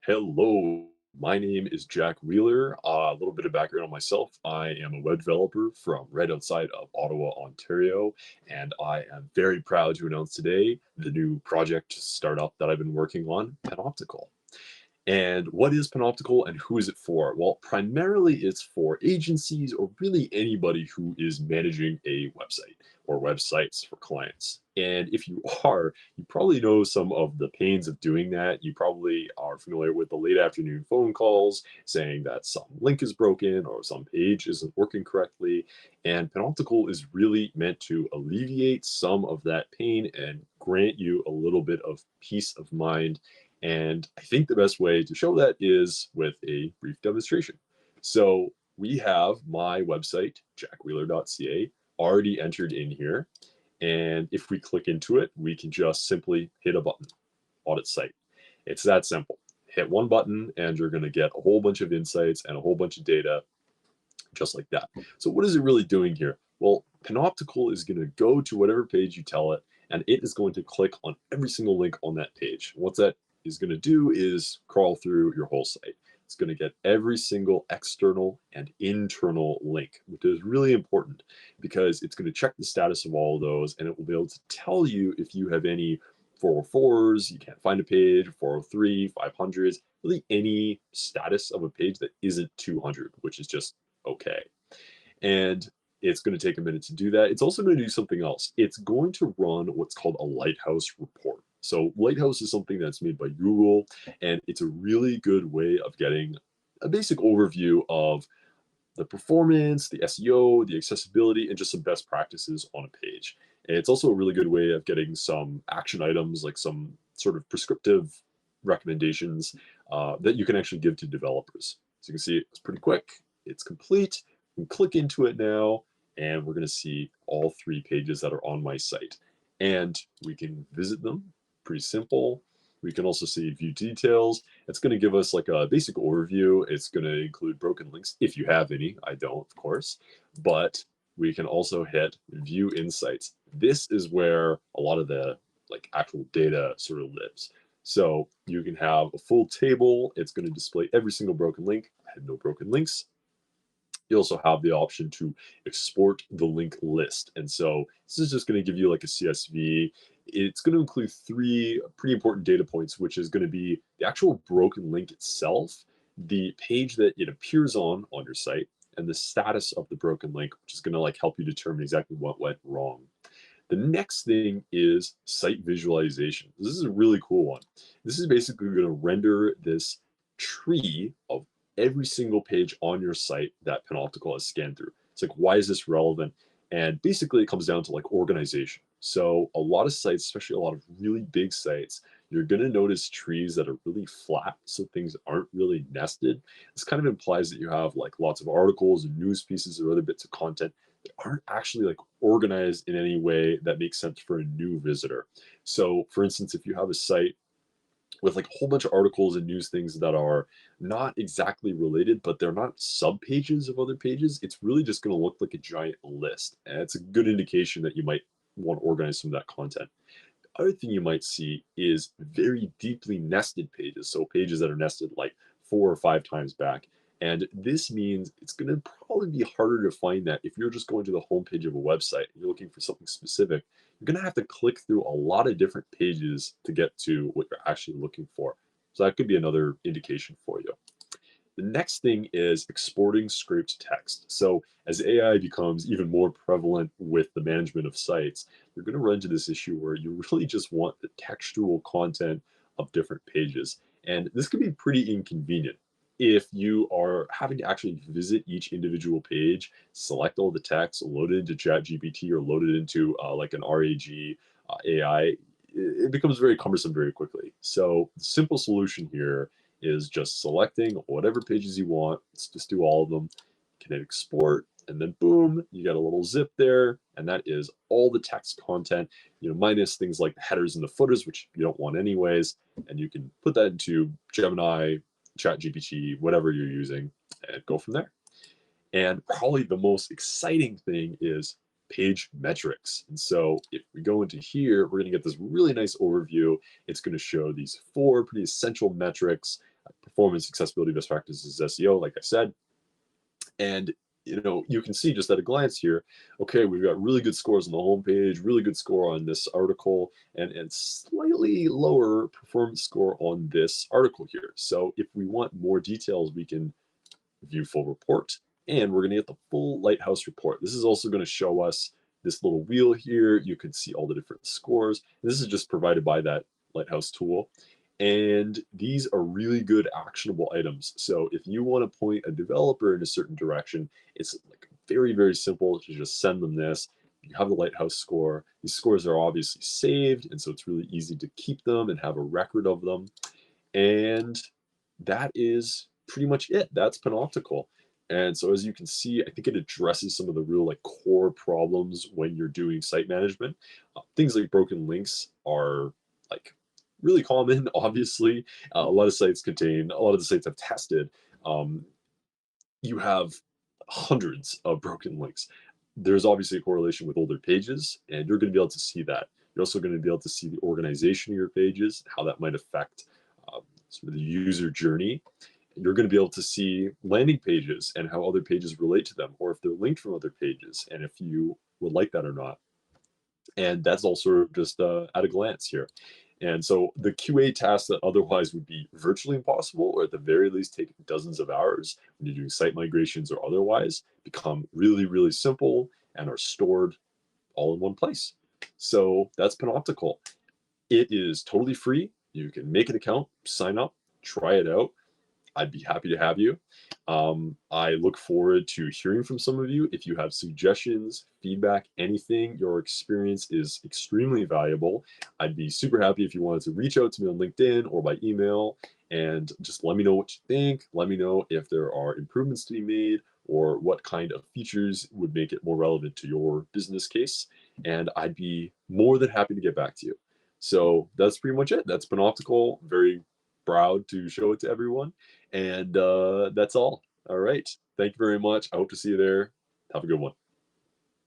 Hello, my name is Jack Wheeler. A little bit of background on myself. I am a web developer from right outside of Ottawa, Ontario, and I am very proud to announce today the new project startup that I've been working on, Panoptical. And what is Panoptical and who is it for? Well, primarily it's for agencies or really anybody who is managing a website or websites for clients. And if you are, you probably know some of the pains of doing that. You probably are familiar with the late afternoon phone calls saying that some link is broken or some page isn't working correctly. And Panoptical is really meant to alleviate some of that pain and grant you a little bit of peace of mind, and I think the best way to show that is with a brief demonstration. So we have my website, jackwheeler.ca, already entered in here. And if we click into it, we can just simply hit a button on its site. It's that simple. Hit one button and you're going to get a whole bunch of insights and a whole bunch of data just like that. So what is it really doing here? Well, Panoptical is going to go to whatever page you tell it, and it is going to click on every single link on that page. What that is going to do is crawl through your whole site. It's going to get every single external and internal link, which is really important because it's going to check the status of all of those, and it will be able to tell you if you have any 404s, you can't find a page, 403, 500s, really any status of a page that isn't 200, which is just okay. And it's going to take a minute to do that. It's also going to do something else. It's going to run what's called a Lighthouse report. So, Lighthouse is something that's made by Google, and it's a really good way of getting a basic overview of the performance, the SEO, the accessibility, and just some best practices on a page. And it's also a really good way of getting some action items, like some sort of prescriptive recommendations that you can actually give to developers. So you can see it's pretty quick, it's complete. We can click into it now, and we're going to see all three pages that are on my site. And we can visit them, pretty simple. We can also see view details. It's going to give us like a basic overview. It's going to include broken links if you have any. I don't, of course, but we can also hit view insights. This is where a lot of the like actual data sort of lives. So you can have a full table. It's going to display every single broken link. I had no broken links. You also have the option to export the link list. And so this is just going to give you like a CSV. It's going to include three pretty important data points, which is going to be the actual broken link itself, the page that it appears on your site, and the status of the broken link, which is going to like help you determine exactly what went wrong. The next thing is site visualization. This is a really cool one. This is basically going to render this tree of every single page on your site that Panoptical has scanned through. It's like, why is this relevant? And basically, it comes down to like organization. So, a lot of sites, especially a lot of really big sites, you're going to notice trees that are really flat. So, things aren't really nested. This kind of implies that you have like lots of articles and news pieces or other bits of content that aren't actually like organized in any way that makes sense for a new visitor. So, for instance, if you have a site with like a whole bunch of articles and news things that are not exactly related, but they're not sub pages of other pages, it's really just going to look like a giant list. And it's a good indication that you might want to organize some of that content. The other thing you might see is very deeply nested pages. So pages that are nested like 4 or 5 times back. And this means it's going to probably be harder to find that if you're just going to the homepage of a website and you're looking for something specific. You're going to have to click through a lot of different pages to get to what you're actually looking for. So that could be another indication for you. The next thing is exporting scraped text. So as AI becomes even more prevalent with the management of sites, you're going to run into this issue where you really just want the textual content of different pages. And this can be pretty inconvenient if you are having to actually visit each individual page, select all the text, load it into ChatGPT or load it into like an RAG AI. It becomes very cumbersome very quickly. So the simple solution here is just selecting whatever pages you want. Let's just do all of them. You can hit export, and then boom, you got a little zip there, and that is all the text content, minus things like the headers and the footers, which you don't want anyways. And you can put that into Gemini, ChatGPT, whatever you're using, and go from there. And probably the most exciting thing is page metrics. And so if we go into here, we're going to get this really nice overview. It's going to show these four pretty essential metrics: performance, accessibility, best practices, SEO, like I said. And you can see just at a glance here, okay, we've got really good scores on the homepage, really good score on this article, and slightly lower performance score on this article here. So if we want more details, we can view full report, and we're going to get the full Lighthouse report. This is also going to show us this little wheel here. You can see all the different scores. This is just provided by that Lighthouse tool. And these are really good actionable items. So if you want to point a developer in a certain direction, it's like very, very simple to just send them this. You have the Lighthouse score. These scores are obviously saved, and so it's really easy to keep them and have a record of them. And that is pretty much it. That's Panoptical. And so as you can see, I think it addresses some of the real like core problems when you're doing site management. Things like broken links are like really common, obviously. A lot of sites contain, a lot of the sites I've tested, um, you have hundreds of broken links. There's obviously a correlation with older pages, and you're going to be able to see that. You're also going to be able to see the organization of your pages, how that might affect sort of the user journey. You're going to be able to see landing pages and how other pages relate to them, or if they're linked from other pages, and if you would like that or not. And that's all sort of just at a glance here. And so the QA tasks that otherwise would be virtually impossible, or at the very least take dozens of hours when you're doing site migrations or otherwise, become really, really simple and are stored all in one place. So that's Panoptical. It is totally free. You can make an account, sign up, try it out. I'd be happy to have you. I look forward to hearing from some of you. If you have suggestions, feedback, anything, your experience is extremely valuable. I'd be super happy if you wanted to reach out to me on LinkedIn or by email and just let me know what you think. Let me know if there are improvements to be made or what kind of features would make it more relevant to your business case. And I'd be more than happy to get back to you. So that's pretty much it. That's Panoptical. Very proud to show it to everyone. And that's all. All right. Thank you very much. I hope to see you there. Have a good one.